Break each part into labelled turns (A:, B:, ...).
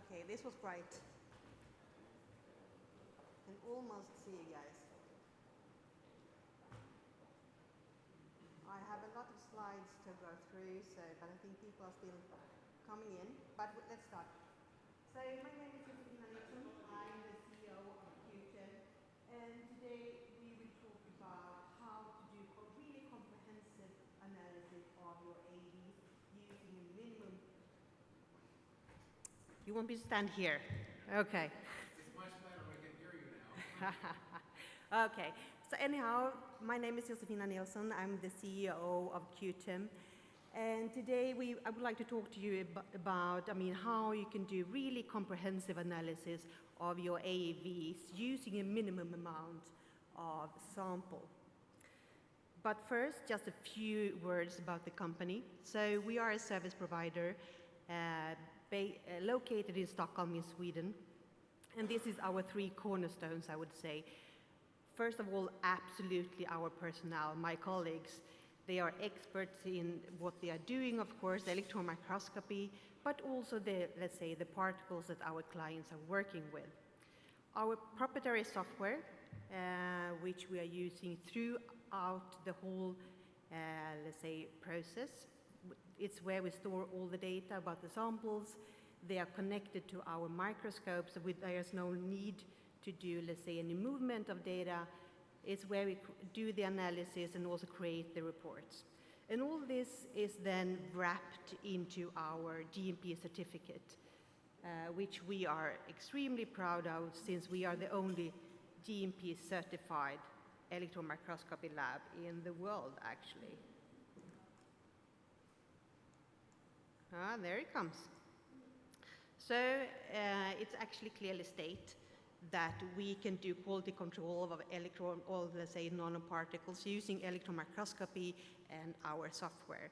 A: Okay, this was great. Can almost see you guys. I have a lot of slides to go through, but I think people are still coming in. But let's start. So my name is Josefina Nilsson. I'm the CEO of QuTEM, and today we will talk about how to do a really comprehensive analysis of your AVs using a minimum. You want me to stand here? Okay.
B: It's much better. We can hear you now.
A: Okay. So anyhow, my name is Josefina Nilsson. I'm the CEO of QuTEM. And today I would like to talk to you about how you can do really comprehensive analysis of your AAVs using a minimum amount of sample. But first, just a few words about the company. So we are a service provider located in Stockholm in Sweden. And this is our three cornerstones, I would say. First of all, absolutely our personnel, my colleagues. They are experts in what they are doing, of course, electron microscopy, but also let's say, the particles that our clients are working with. Our proprietary software, which we are using throughout the whole, let's say, process. It's where we store all the data about the samples. They are connected to our microscopes, so there's no need to do, let's say, any movement of data. It's where we do the analysis and also create the reports. And all this is then wrapped into our GMP certificate, which we are extremely proud of since we are the only GMP-certified electron microscopy lab in the world, actually. There it comes. So it's actually clearly stated that we can do quality control of electron, or let's say nanoparticles, using electron microscopy and our software.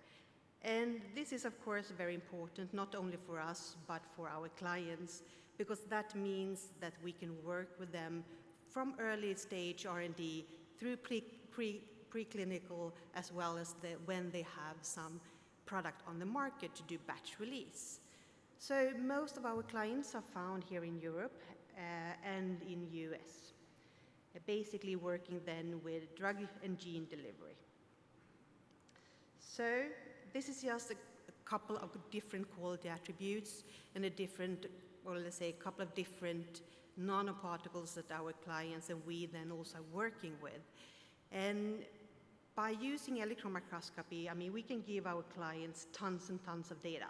A: And this is, of course, very important, not only for us, but for our clients, because that means that we can work with them from early stage R&D through preclinical, as well as when they have some product on the market to do batch release. So most of our clients are found here in Europe and in US, basically working then with drug and gene delivery. So this is just a couple of different quality attributes and a couple of different nanoparticles that our clients and we then also working with. And by using electron microscopy, we can give our clients tons and tons of data,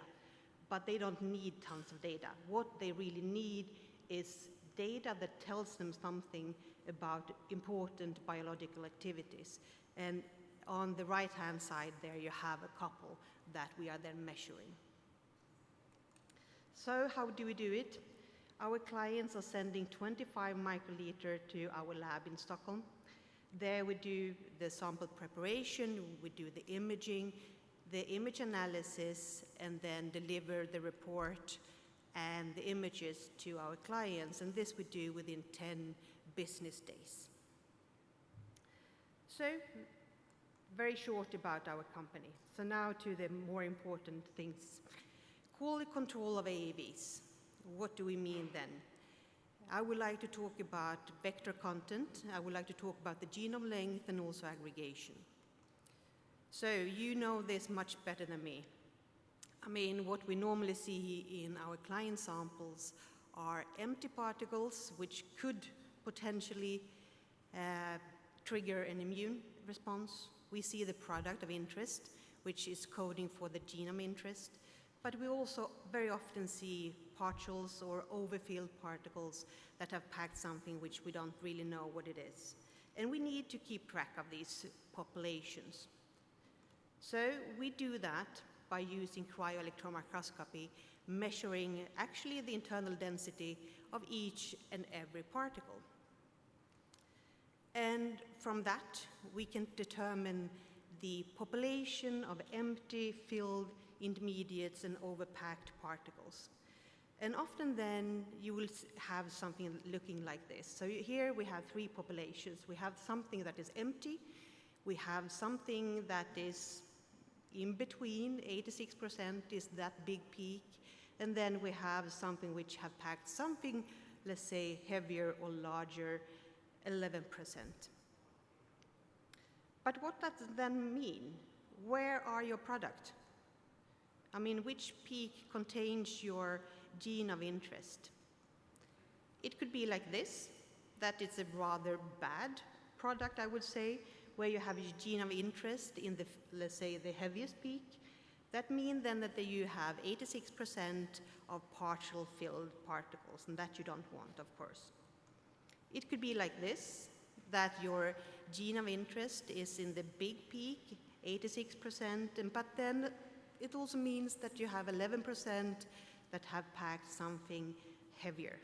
A: but they don't need tons of data. What they really need is data that tells them something about important biological activities. And on the right-hand side there you have a couple that we are then measuring. So how do we do it? Our clients are sending 25 microliter to our lab in Stockholm. There we do the sample preparation, we do the imaging, the image analysis, and then deliver the report and the images to our clients, and this we do within 10 business days. So, very short about our company. So now to the more important things. Quality control of AAVs. What do we mean then? I would like to talk about vector content, I would like to talk about the genome length and also aggregation. So you know this much better than me. What we normally see in our client samples are empty particles which could potentially trigger an immune response. We see the product of interest, which is coding for the genome interest, but we also very often see partials or overfilled particles that have packed something which we don't really know what it is. And we need to keep track of these populations. So we do that by using cryo-electron microscopy, measuring actually the internal density of each and every particle. And from that, we can determine the population of empty, filled, intermediates, and overpacked particles. And often then, you will have something looking like this. So here we have three populations. We have something that is empty, we have something that is in between, 86% is that big peak, And then we have something which have packed something, let's say, heavier or larger, 11%. But what does it then mean? Where are your product? I mean, which peak contains your gene of interest? It could be like this, that it's a rather bad product, I would say, where you have your gene of interest in the, let's say, the heaviest peak. That means then that you have 86% of partial filled particles, and that you don't want, of course. It could be like this, that your gene of interest is in the big peak, 86%, but then it also means that you have 11% that have packed something heavier.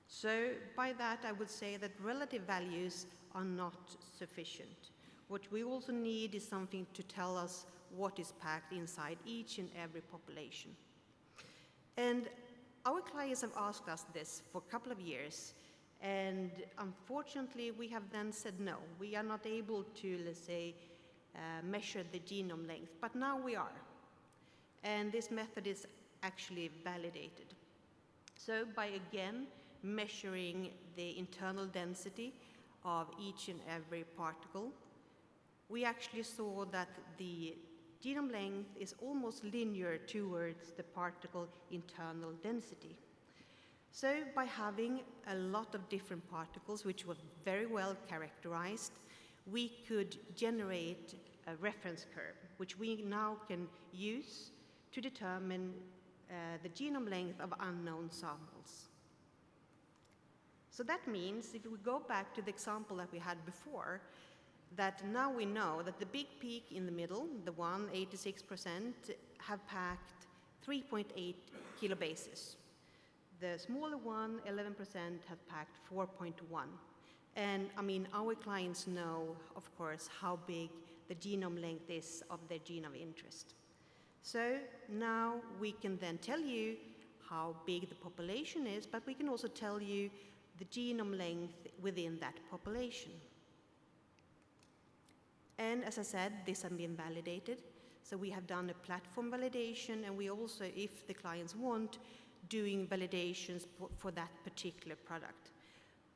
A: So by that, I would say that relative values are not sufficient. What we also need is something to tell us what is packed inside each and every population. And our clients have asked us this for a couple of years, and unfortunately we have then said no, we are not able to, let's say, measure the genome length, but now we are. And this method is actually validated. So by again measuring the internal density of each and every particle, we actually saw that the genome length is almost linear towards the particle internal density. So by having a lot of different particles, which were very well characterized, we could generate a reference curve, which we now can use to determine the genome length of unknown samples. So that means, if we go back to the example that we had before, that now we know that the big peak in the middle, the one, 86%, have packed 3.8 kilobases. The smaller one, 11%, have packed 4.1. And I mean, our clients know, of course, how big the genome length is of their gene of interest. So now we can then tell you how big the population is, but we can also tell you the genome length within that population. And as I said, this has been validated. So we have done a platform validation, and we also, if the clients want, doing validations for that particular product.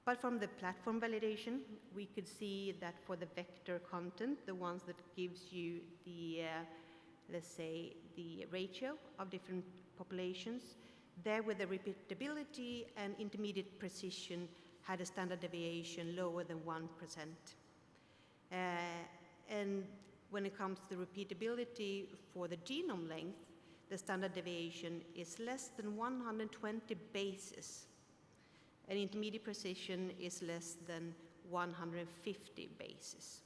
A: But from the platform validation, we could see that for the vector content, the ones that gives you the, let's say, the ratio of different populations, there with the repeatability and intermediate precision had a standard deviation lower than 1%. And when it comes to the repeatability for the genome length, the standard deviation is less than 120 bases, and intermediate precision is less than 150 bases.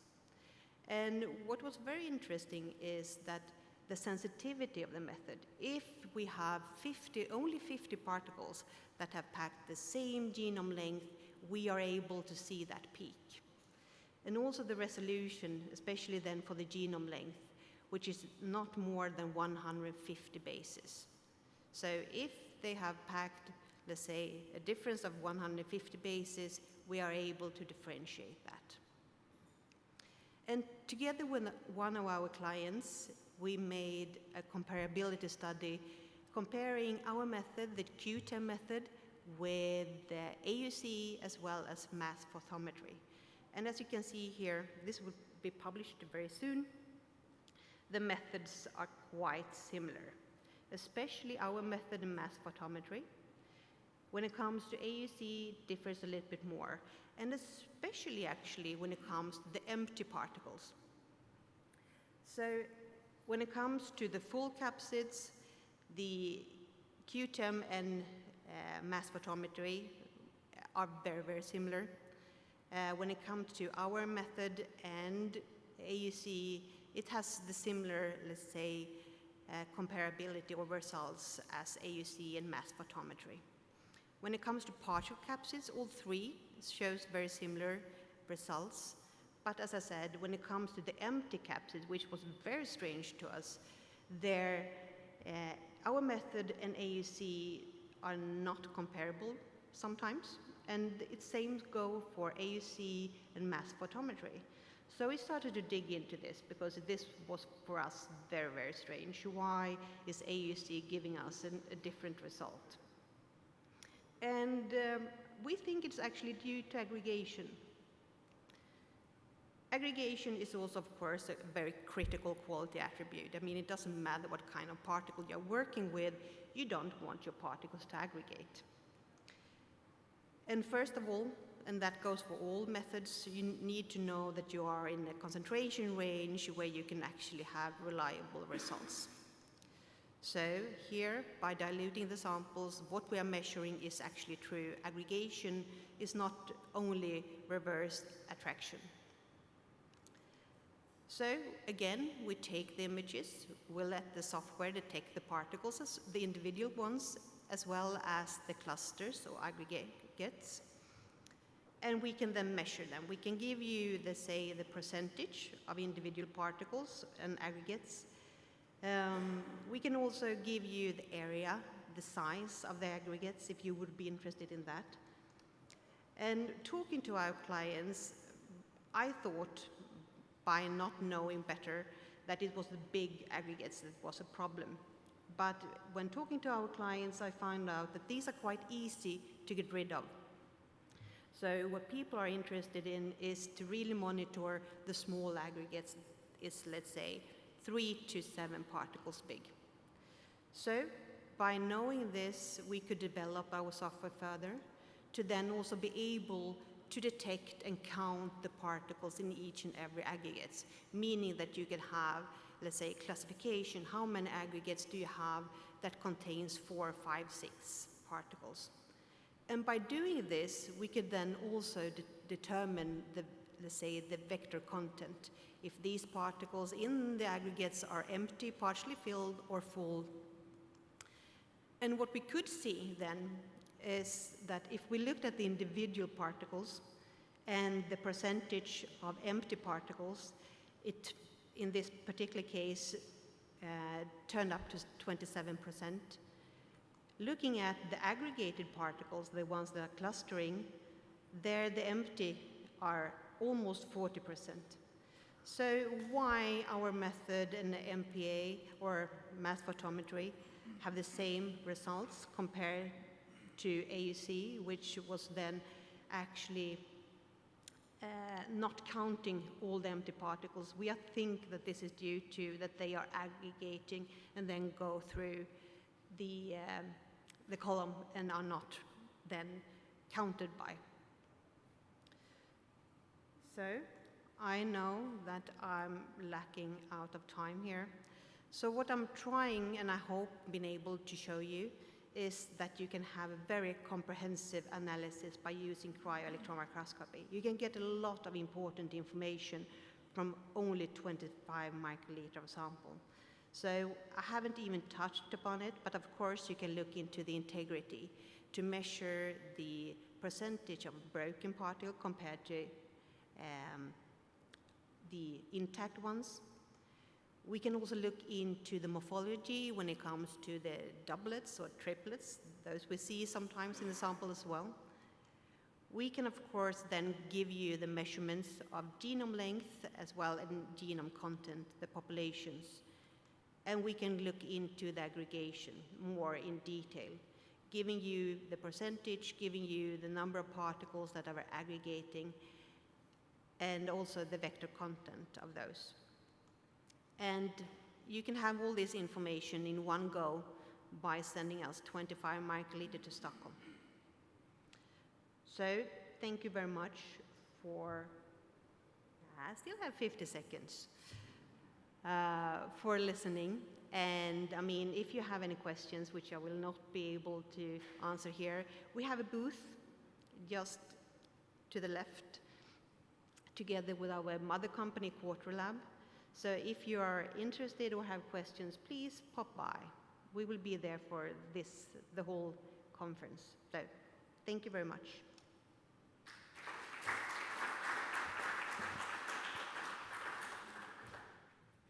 A: And what was very interesting is that the sensitivity of the method, if we have only 50 particles that have packed the same genome length, we are able to see that peak. And also the resolution, especially then for the genome length, which is not more than 150 bases. So if they have packed, let's say, a difference of 150 bases, we are able to differentiate that. And together with one of our clients, we made a comparability study comparing our method, the QuTEM method, with the AUC as well as mass photometry. And as you can see here, this will be published very soon. The methods are quite similar, especially our method in mass photometry. When it comes to AUC, it differs a little bit more, and especially actually when it comes to the empty particles. So when it comes to the full capsids, the QuTEM and mass photometry are very, very similar. When it comes to our method and AUC, it has the similar, let's say, comparability or results as AUC and mass photometry. When it comes to partial capsids, all three shows very similar results. But as I said, when it comes to the empty capsids, which was very strange to us, our method and AUC are not comparable sometimes. And it same go for AUC and mass photometry. So we started to dig into this because this was for us very, very strange. Why is AUC giving us a different result? And we think it's actually due to aggregation. Aggregation is also, of course, a very critical quality attribute. I mean, it doesn't matter what kind of particle you're working with, you don't want your particles to aggregate. And first of all, and that goes for all methods, you need to know that you are in a concentration range where you can actually have reliable results. So here, by diluting the samples, what we are measuring is actually true. Aggregation is not only reverse attraction. So again, we take the images, we let the software detect the particles, as the individual ones, as well as the clusters or aggregates. And we can then measure them. We can give you, say, the percentage of individual particles and aggregates. We can also give you the area, the size of the aggregates, if you would be interested in that. And talking to our clients, I thought, by not knowing better, that it was the big aggregates that was a problem. But when talking to our clients, I found out that these are quite easy to get rid of. So what people are interested in is to really monitor the small aggregates, is, let's say, 3 to 7 particles big. So by knowing this, we could develop our software further to then also be able to detect and count the particles in each and every aggregates, meaning that you can have, let's say, classification. How many aggregates do you have that contains 4, 5, 6 particles? And by doing this, we could then also determine let's say, the vector content. If these particles in the aggregates are empty, partially filled, or full. And what we could see then is that if we looked at the individual particles and the percentage of empty particles, it, in this particular case, turned up to 27%. Looking at the aggregated particles, the ones that are clustering, there the empty are almost 40%. So why our method and the MPA, or mass photometry, have the same results compared to AUC, which was then actually not counting all the empty particles? We think that this is due to that they are aggregating and then go through the column and are not then counted by. So I know that I'm lacking out of time here. So what I'm trying, and I hope being able to show you, is that you can have a very comprehensive analysis by using cryo-electron microscopy. You can get a lot of important information from only 25 microliter of sample. So I haven't even touched upon it, but of course you can look into the integrity to measure the percentage of broken particle compared to the intact ones. We can also look into the morphology when it comes to the doublets or triplets, those we see sometimes in the sample as well. We can, of course, then give you the measurements of genome length as well as genome content, the populations. And we can look into the aggregation more in detail, giving you the percentage, giving you the number of particles that are aggregating, and also the vector content of those. And you can have all this information in one go by sending us 25 microliter to Stockholm. So thank you very much for, I still have 50 seconds, for listening. And I mean, if you have any questions, which I will not be able to answer here, we have a booth just to the left, together with our mother company, QuTEM. So if you are interested or have questions, please pop by. We will be there for the whole conference. So thank you very much.